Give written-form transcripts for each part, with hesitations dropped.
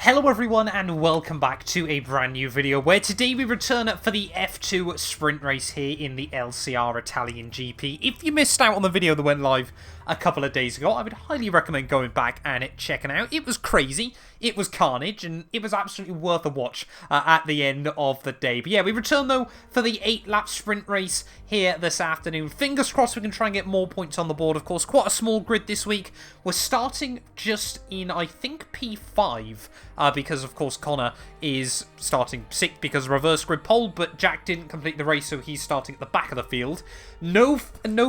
Hello everyone and welcome back to a brand new video where today we return for the F2 sprint race here in the LCR Italian GP. If you missed out on the video that went live a couple of days ago, I would highly recommend going back and checking out. It was crazy, it was carnage, and it was absolutely worth a watch at the end of the day. But yeah, we return though for the 8-lap sprint race here this afternoon. Fingers crossed we can try and get more points on the board. Of course, quite a small grid this week. We're starting just in, I think, P5. Because, of course, Connor is starting 6th because of reverse grid pole, but Jack didn't complete the race, so he's starting at the back of the field. No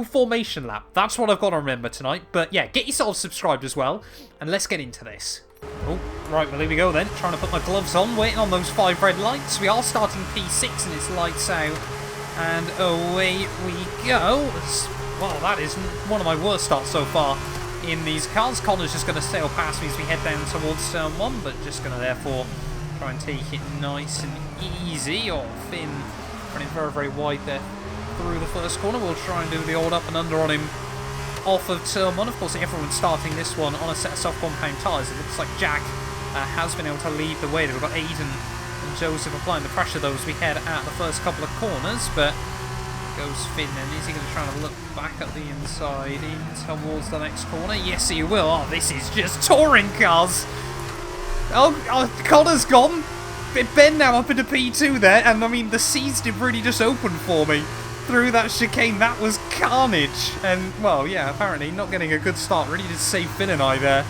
formation lap. That's what I've got to remember tonight. But, yeah, get yourselves subscribed as well, and let's get into this. Oh, right, well, here we go then. Trying to put my gloves on, waiting on those 5 red lights. We are starting P6, and it's lights out, and away we go. Well, that is one of my worst starts so far in these cars. Connor's just going to sail past me as we head down towards turn 1, but just going to therefore try and take it nice and easy. Oh, Finn running very, very wide there through the first corner. We'll try and do the old up and under on him off of turn 1. Of course, everyone's starting this one on a set of soft compound tyres. It looks like Jack has been able to lead the way. We've got Aiden and Joseph applying the pressure though as we head at the first couple of corners, but goes Finn, and is he going to try and look back at the inside in towards the next corner? Yes, he will. Oh, this is just touring cars. Oh, Connor's gone. Ben now up into P2 there, and I mean, the seas did really just open for me through that chicane. That was carnage. And, well, yeah, apparently not getting a good start. Really did save Finn and I there.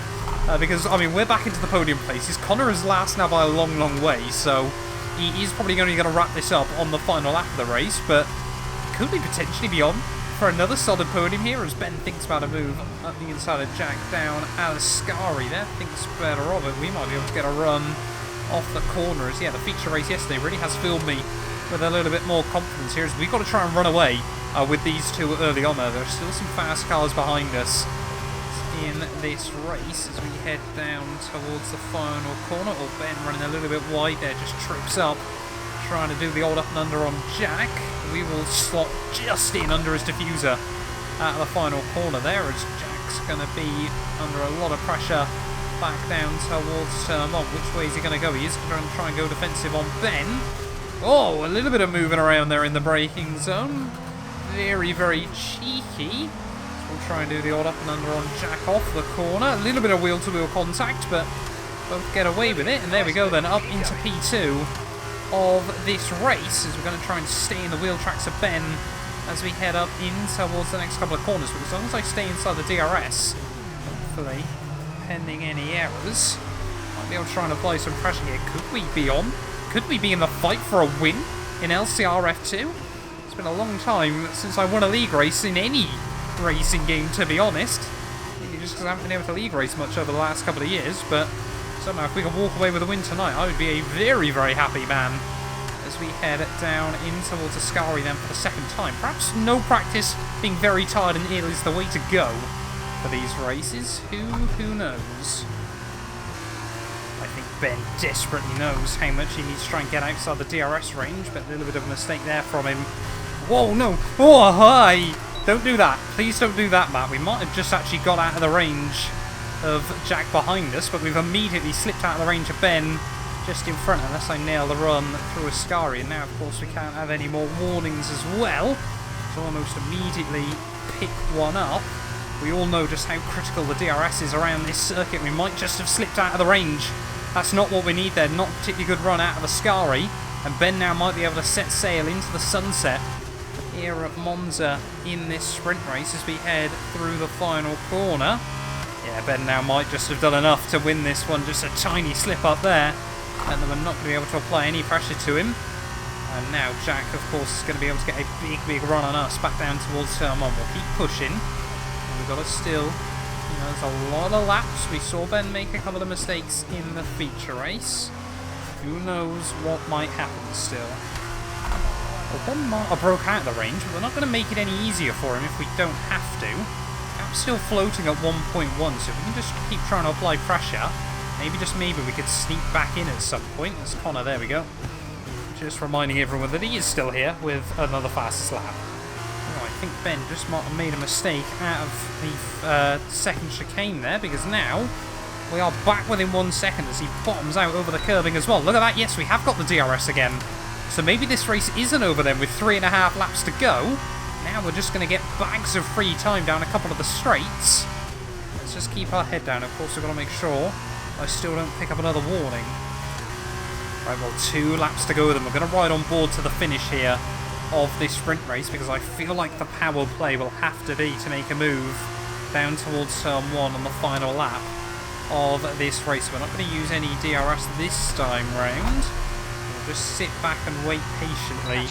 Because, I mean, we're back into the podium places. Connor is last now by a long, long way, so he is probably only going to wrap this up on the final lap of the race, but could we potentially be on for another solid podium here as Ben thinks about a move up the inside of Jack down Alascari there. Thinks better of it. We might be able to get a run off the corners. Yeah, the feature race yesterday really has filled me with a little bit more confidence here as we've got to try and run away with these two early on there. There's still some fast cars behind us in this race as we head down towards the final corner. Oh, Ben running a little bit wide there, just trips up, trying to do the old up and under on Jack. We will slot just in under his diffuser at the final corner there as Jack's going to be under a lot of pressure back down towards turn 1. Which way is he going to go? He is going to try and go defensive on Ben. Oh, a little bit of moving around there in the braking zone. Very, very cheeky. So we'll try and do the old up and under on Jack off the corner. A little bit of wheel-to-wheel contact, but both get away with it. And there we go then, up into P2 of this race as we're going to try and stay in the wheel tracks of Ben as we head up in towards the next couple of corners. But as long as I stay inside the DRS, hopefully, pending any errors, might be able to try and apply some pressure here. Could we be on? Could we be in the fight for a win in LCR F2? It's been a long time since I won a league race in any racing game, to be honest. Maybe just because I haven't been able to league race much over the last couple of years, but somehow, if we can walk away with a win tonight, I would be a very, very happy man as we head down in towards Ascari then for the second time. Perhaps no practice, being very tired and ill is the way to go for these races. Who knows? I think Ben desperately knows how much he needs to try and get outside the DRS range, but a little bit of a mistake there from him. Whoa, no! Oh, hi! Don't do that. Please don't do that, Matt. We might have just actually got out of the range of Jack behind us, but we've immediately slipped out of the range of Ben just in front, unless I nail the run through Ascari. And now, of course, we can't have any more warnings as well, so almost immediately pick one up. We all know just how critical the DRS is around this circuit. We might just have slipped out of the range. That's not what we need there. Not a particularly good run out of Ascari, and Ben now might be able to set sail into the sunset here at Monza in this sprint race as we head through the final corner. Yeah, Ben now might just have done enough to win this one. Just a tiny slip up there, and then we're not going to be able to apply any pressure to him. And now Jack, of course, is going to be able to get a big, big run on us back down towards turn 1. We'll keep pushing. And we've got to still, you know, there's a lot of laps. We saw Ben make a couple of mistakes in the feature race. Who knows what might happen still. Well, Ben might have broke out of the range, but we're not going to make it any easier for him if we don't have to. Cap's still floating at 1.1, so if we can just keep trying to apply pressure, maybe we could sneak back in at some point. There's Connor, there we go. Just reminding everyone that he is still here with another fastest lap. Oh, I think Ben just might have made a mistake out of the second chicane there, because now We are back within 1 second as he bottoms out over the curbing as well. Look at that. Yes, we have got the DRS again. So maybe this race isn't over then with 3.5 laps to go. Now we're just going to get bags of free time down a couple of the straights. Let's just keep our head down. Of course, we've got to make sure I still don't pick up another warning. Right, well, 2 laps to go then. We're going to ride on board to the finish here of this sprint race because I feel like the power play will have to be to make a move down towards turn 1 on the final lap of this race. We're not going to use any DRS this time round. We'll just sit back and wait patiently.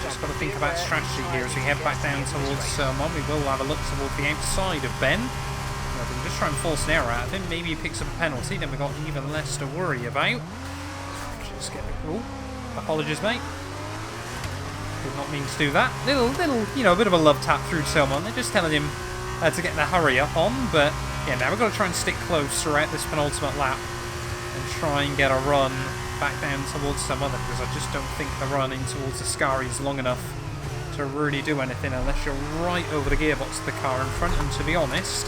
Just got to think about strategy here as we head back down towards turn 1. We will have a look towards the outside of Ben. We can just try and force an error out of him. Maybe he picks up a penalty, then we've got even less to worry about. Just get the... Oh, apologies, mate. Did not mean to do that. Little, you know, a bit of a love tap through turn 1. They're just telling him to get the hurry up on, but yeah, now we've got to try and stick close throughout this penultimate lap and try and get a run back down towards some other, because I just don't think the run in towards the Scari is long enough to really do anything unless you're right over the gearbox of the car in front. And to be honest,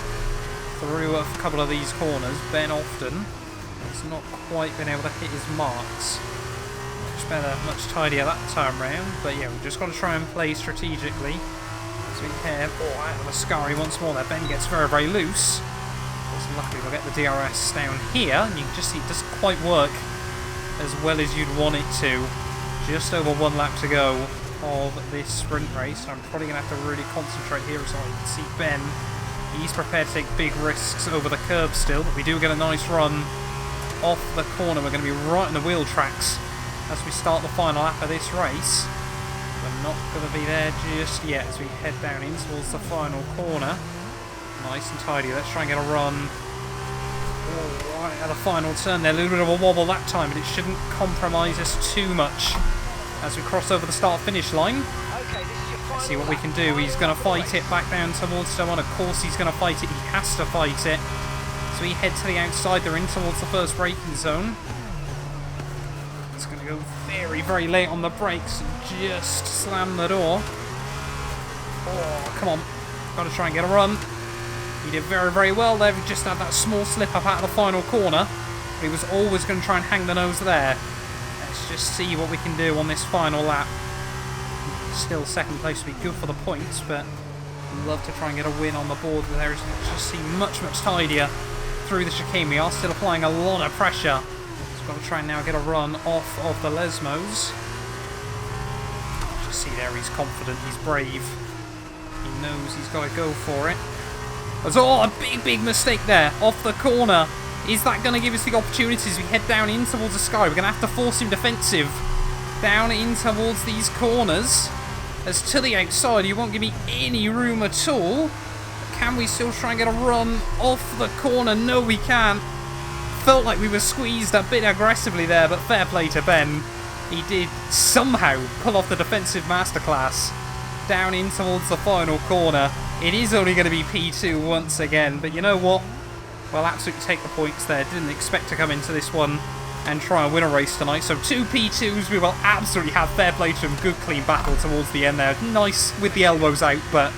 through a couple of these corners, Ben often has not quite been able to hit his marks. Much better, much tidier that time round, but yeah, we've just got to try and play strategically. So we head out of the Scari once more there. Ben gets very, very loose. Luckily we'll get the DRS down here, and you can just see it doesn't quite work as well as you'd want it to. Just over 1 lap to go of this sprint race, so I'm probably going to have to really concentrate here as well. You can see Ben, he's prepared to take big risks over the curb still, but we do get a nice run off the corner. We're going to be right in the wheel tracks as we start the final lap of this race. We're not going to be there just yet as we head down in towards the final corner. Nice and tidy. Let's try and get a run right at the final turn there. A little bit of a wobble that time, but it shouldn't compromise us too much as we cross over the start-finish line. Let's see what we can do. He's going to fight it back down towards someone. Of course he's going to fight it. He has to fight it. So we head to the outside. They're in towards the first braking zone. It's going to go very, very late on the brakes and just slam the door. Oh, come on. Got to try and get a run. He did very, very well there. He just had that small slip up out of the final corner. But he was always going to try and hang the nose there. Let's just see what we can do on this final lap. Still second place would be good for the points, but I'd love to try and get a win on the board there. It just seems much, much tidier through the chicane. We are still applying a lot of pressure. So we've got to try and now get a run off of the Lemans. Just see there, he's confident, he's brave. He knows he's got to go for it. Oh, a big, big mistake there off the corner. Is that going to give us the opportunities? We head down in towards the Sky. We're going to have to force him defensive down in towards these corners. As to the outside, he won't give me any room at all. Can we still try and get a run off the corner? No, we can't. Felt like we were squeezed a bit aggressively there, but fair play to Ben. He did somehow pull off the defensive masterclass down in towards the final corner. It is only going to be P2 once again, but you know what? We'll absolutely take the points there. Didn't expect to come into this one and try and win a race tonight. So 2 P2s, we will absolutely have. Fair play to him. Good clean battle towards the end there. Nice with the elbows out, but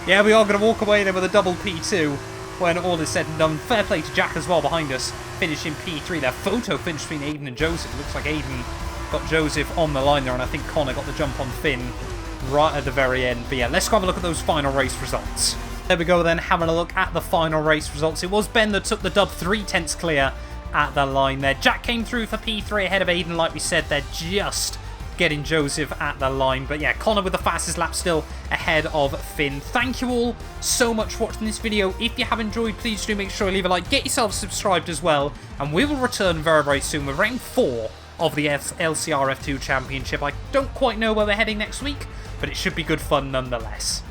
yeah, we are going to walk away there with a double P2 when all is said and done. Fair play to Jack as well behind us, finishing P3 there. Photo finish between Aiden and Joseph. Looks like Aiden got Joseph on the line there, and I think Connor got the jump on Finn right at the very end. But yeah, let's go have a look at those final race results. There we go then, having a look at the final race results. It was Ben that took the dub, 3/10 clear at the line there. Jack came through for P3 ahead of Aiden, like we said. They're just getting Joseph at the line. But yeah, Connor with the fastest lap still ahead of Finn. Thank you all so much for watching this video. If you have enjoyed, please do make sure you leave a like. Get yourself subscribed as well. And we will return very, very soon with round 4 of the LCR F2 Championship. I don't quite know where we're heading next week, but it should be good fun nonetheless.